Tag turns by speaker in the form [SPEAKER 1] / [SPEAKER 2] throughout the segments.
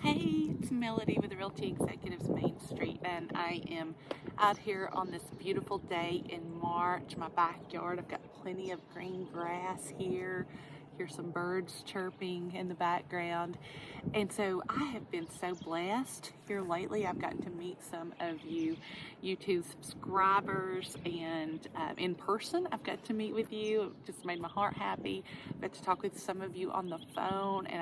[SPEAKER 1] Hey, it's Melody with Realty Executives Main Street, and I am out here on this beautiful day in March. My backyard, I've got plenty of green grass here. Hear some birds chirping in the background. And so I have been so blessed here lately. I've gotten to meet some of you YouTube subscribers, and in person I've got to meet with you. It just made my heart happy. I've got to talk with some of you on the phone, and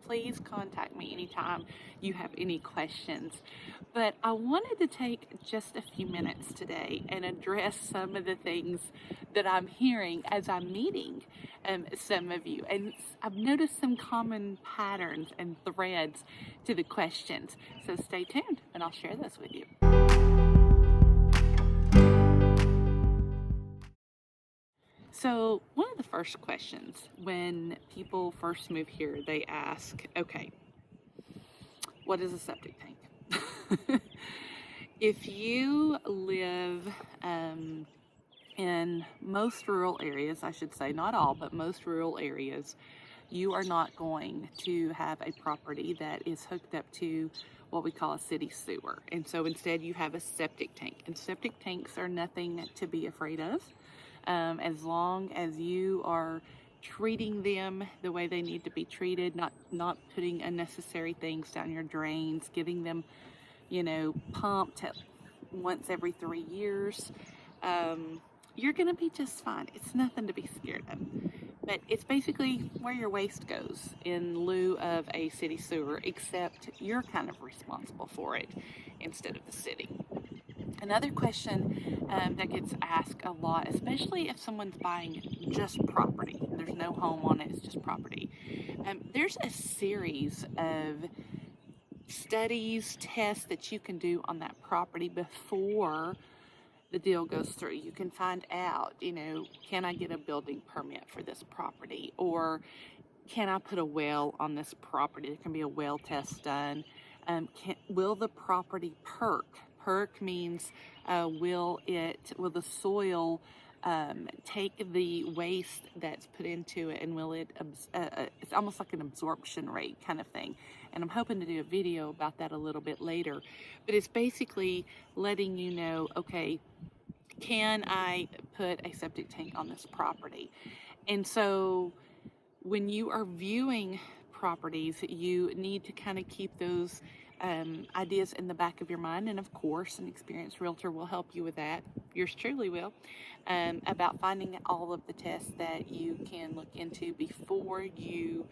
[SPEAKER 1] please contact me anytime you have any questions. But I wanted to take just a few minutes today and address some of the things that I'm hearing as I'm meeting some of you. And I've noticed some common patterns and threads to the questions. So stay tuned and I'll share this with you. So one of the first questions when people first move here, they ask, okay, what is a septic tank? If you live in most rural areas, I should say, not all, but most rural areas, you are not going to have a property that is hooked up to what we call a city sewer. And so instead you have a septic tank. And septic tanks are nothing to be afraid of. As long as you are treating them the way they need to be treated, not putting unnecessary things down your drains, getting them, pumped once every 3 years, you're going to be just fine. It's nothing to be scared of. But it's basically where your waste goes in lieu of a city sewer, except you're kind of responsible for it instead of the city. Another question that gets asked a lot, especially if someone's buying just property, there's no home on it, it's just property. There's a series of studies, tests that you can do on that property before the deal goes through. You can find out, can I get a building permit for this property? Or can I put a well on this property? There can be a well test done. Will the property perk? Perk means will the soil take the waste that's put into it, and will it, it's almost like an absorption rate kind of thing. And I'm hoping to do a video about that a little bit later. But it's basically letting you know, okay, can I put a septic tank on this property? And so when you are viewing properties, you need to kind of keep those ideas in the back of your mind. And of course, an experienced realtor will help you with that. Yours truly will, about finding all of the tests that you can look into before you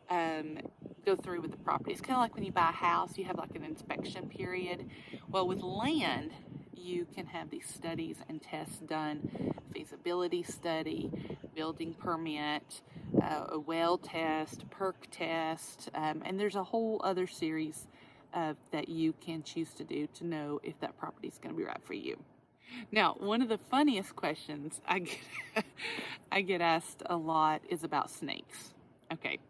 [SPEAKER 1] go through with the property. It's kind of like when you buy a house, you have like an inspection period. Well, with land, you can have these studies and tests done, feasibility study, building permit, a well test, perk test, and there's a whole other series that you can choose to do to know if that property is going to be right for you. Now, one of the funniest questions I get asked a lot is about snakes. Okay,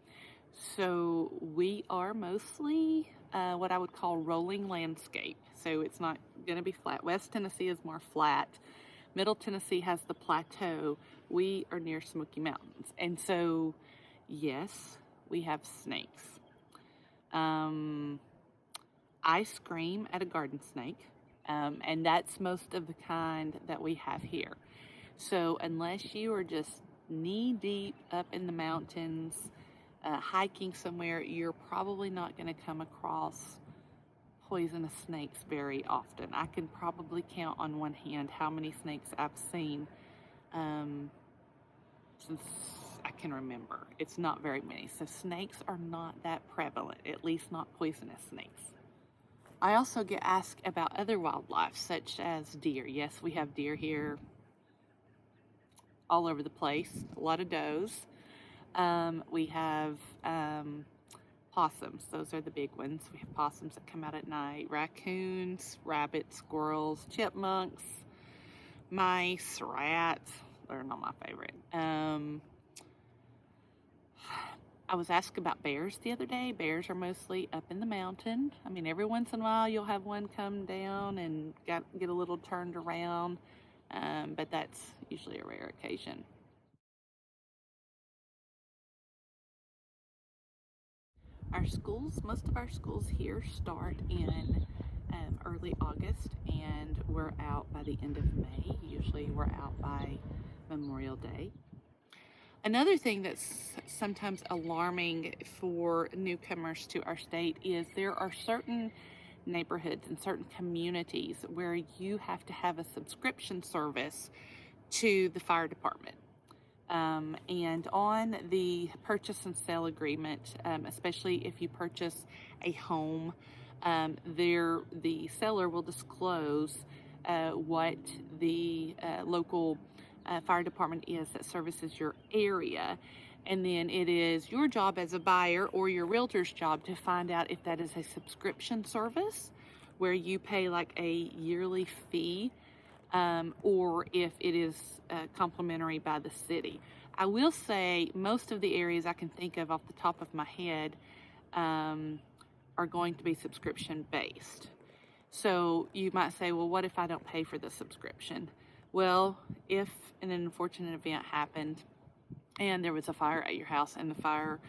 [SPEAKER 1] so we are mostly what I would call rolling landscape. So it's not going to be flat. West Tennessee is more flat. Middle Tennessee has the plateau. We are near Smoky Mountains. And so, yes, we have snakes. I scream at a garden snake, and that's most of the kind that we have here. So unless you are just knee deep up in the mountains, hiking somewhere, you're probably not going to come across poisonous snakes very often. I can probably count on one hand how many snakes I've seen since I can remember. It's not very many. So snakes are not that prevalent, at least not poisonous snakes. I also get asked about other wildlife, such as deer. Yes, we have deer here all over the place, a lot of does. We have possums. Those are the big ones. We have possums that come out at night, raccoons, rabbits, squirrels, chipmunks, mice, rats. They're not my favorite. I was asked about bears the other day. Bears are mostly up in the mountain. I mean, every once in a while you'll have one come down and get a little turned around, but that's usually a rare occasion. Our schools, most of our schools here start in early August, and we're out by the end of May. Usually we're out by Memorial Day. Another thing that's sometimes alarming for newcomers to our state is there are certain neighborhoods and certain communities where you have to have a subscription service to the fire department. And on the purchase and sale agreement, especially if you purchase a home, the seller will disclose what the local fire department is that services your area. And then it is your job as a buyer or your realtor's job to find out if that is a subscription service where you pay like a yearly fee, or if it is complimentary by the city. I will say most of the areas I can think of off the top of my head are going to be subscription based. So you might say, well, what if I don't pay for the subscription? Well, if an unfortunate event happened and there was a fire at your house and the fire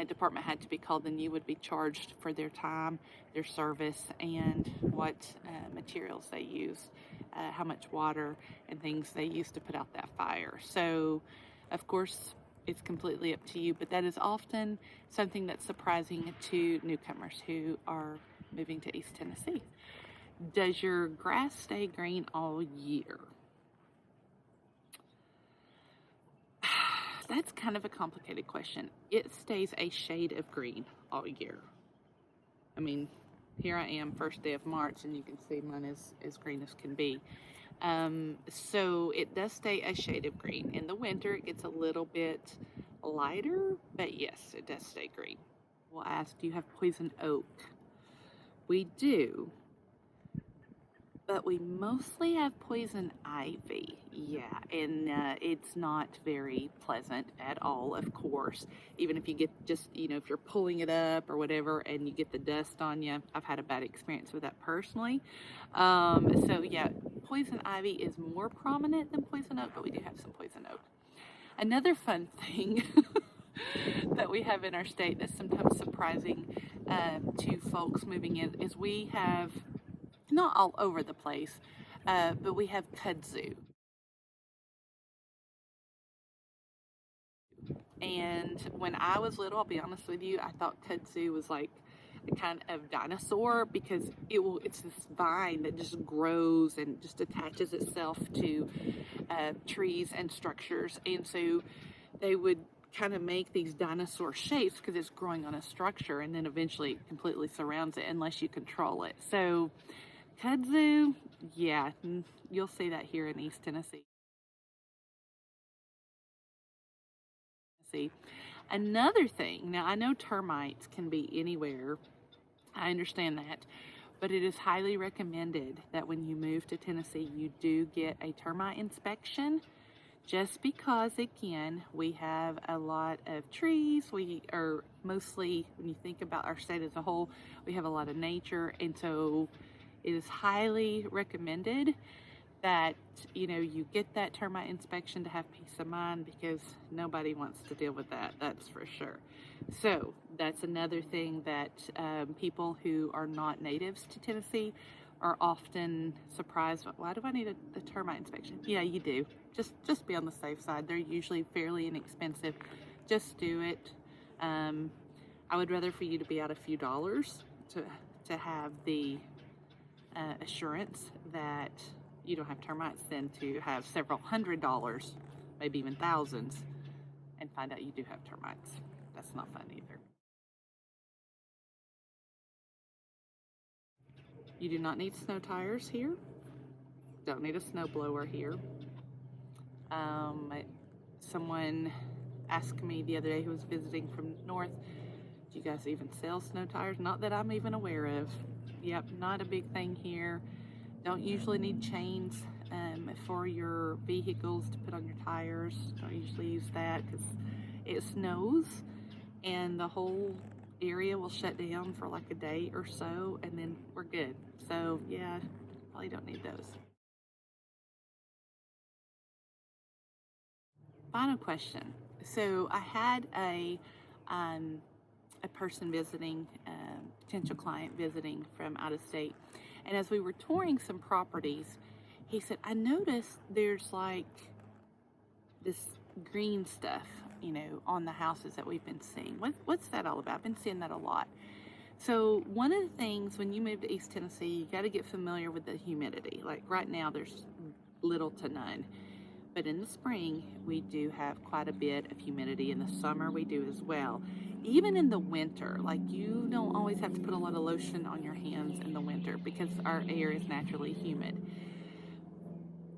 [SPEAKER 1] department had to be called, then you would be charged for their time, their service, and what materials they use, how much water and things they use to put out that fire. So, of course, it's completely up to you, but that is often something that's surprising to newcomers who are moving to East Tennessee. Does your grass stay green all year? That's kind of a complicated question. It stays a shade of green all year. I mean, here I am, first day of March, and you can see mine is as green as can be. So it does stay a shade of green. In the winter, it gets a little bit lighter, but yes, it does stay green. We'll ask, do you have poison oak? We do, but we mostly have poison ivy. Yeah, and it's not very pleasant at all, of course. Even if you get just, if you're pulling it up or whatever and you get the dust on you, I've had a bad experience with that personally. So yeah, poison ivy is more prominent than poison oak, but we do have some poison oak. Another fun thing that we have in our state that's sometimes surprising to folks moving in is we have, not all over the place, but we have kudzu. And when I was little, I'll be honest with you, I thought kudzu was like a kind of dinosaur because it's this vine that just grows and just attaches itself to trees and structures. And so they would kind of make these dinosaur shapes because it's growing on a structure, and then eventually it completely surrounds it unless you control it. So kudzu, yeah, you'll see that here in East Tennessee. Another thing, now I know termites can be anywhere, I understand that, but it is highly recommended that when you move to Tennessee, you do get a termite inspection, just because, again, we have a lot of trees. We are mostly, when you think about our state as a whole, we have a lot of nature, and so it is highly recommended that you get that termite inspection to have peace of mind, because nobody wants to deal with that, that's for sure. So that's another thing that people who are not natives to Tennessee are often surprised. Why do I need a termite inspection? Yeah, you do. Just be on the safe side. They're usually fairly inexpensive. Just do it. I would rather for you to be out a few dollars to have the assurance that you don't have termites than to have several $100s, maybe even thousands, and find out you do have termites. That's not fun either. You do not need snow tires here. Don't need a snow blower here. Someone asked me the other day who was visiting from north, do you guys even sell snow tires? Not that I'm even aware of. Yep, not a big thing here. Don't usually need chains for your vehicles to put on your tires. Don't usually use that because it snows and the whole area will shut down for like a day or so, and then we're good. So yeah, probably don't need those. Final question. So I had a a person visiting, potential client visiting from out of state. And as we were touring some properties, he said, I noticed there's like this green stuff, you know, on the houses that we've been seeing. What's that all about? I've been seeing that a lot. So one of the things when you move to East Tennessee, you got to get familiar with the humidity. Like right now, there's little to none. But in the spring, we do have quite a bit of humidity. In the summer, we do as well. Even in the winter, like you don't always have to put a lot of lotion on your hands in the winter because our air is naturally humid.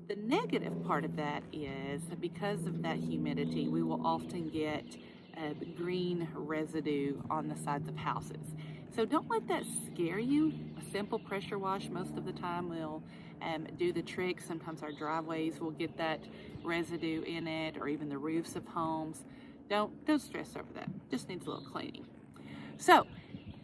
[SPEAKER 1] The negative part of that is because of that humidity, we will often get green residue on the sides of houses. So don't let that scare you. A simple pressure wash most of the time will do the trick. Sometimes our driveways will get that residue in it, or even the roofs of homes. Don't stress over that. Just needs a little cleaning. So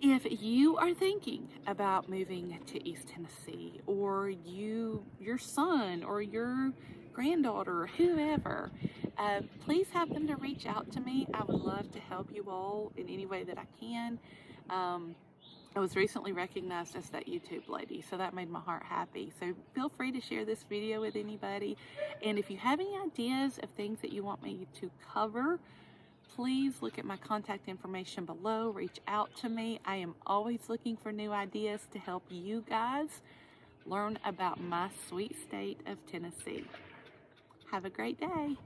[SPEAKER 1] if you are thinking about moving to East Tennessee, or your son or your granddaughter or whoever, please have them to reach out to me. I would love to help you all in any way that I can. I was recently recognized as that YouTube lady, so that made my heart happy. So feel free to share this video with anybody. And if you have any ideas of things that you want me to cover, please look at my contact information below. Reach out to me. I am always looking for new ideas to help you guys learn about my sweet state of Tennessee. Have a great day.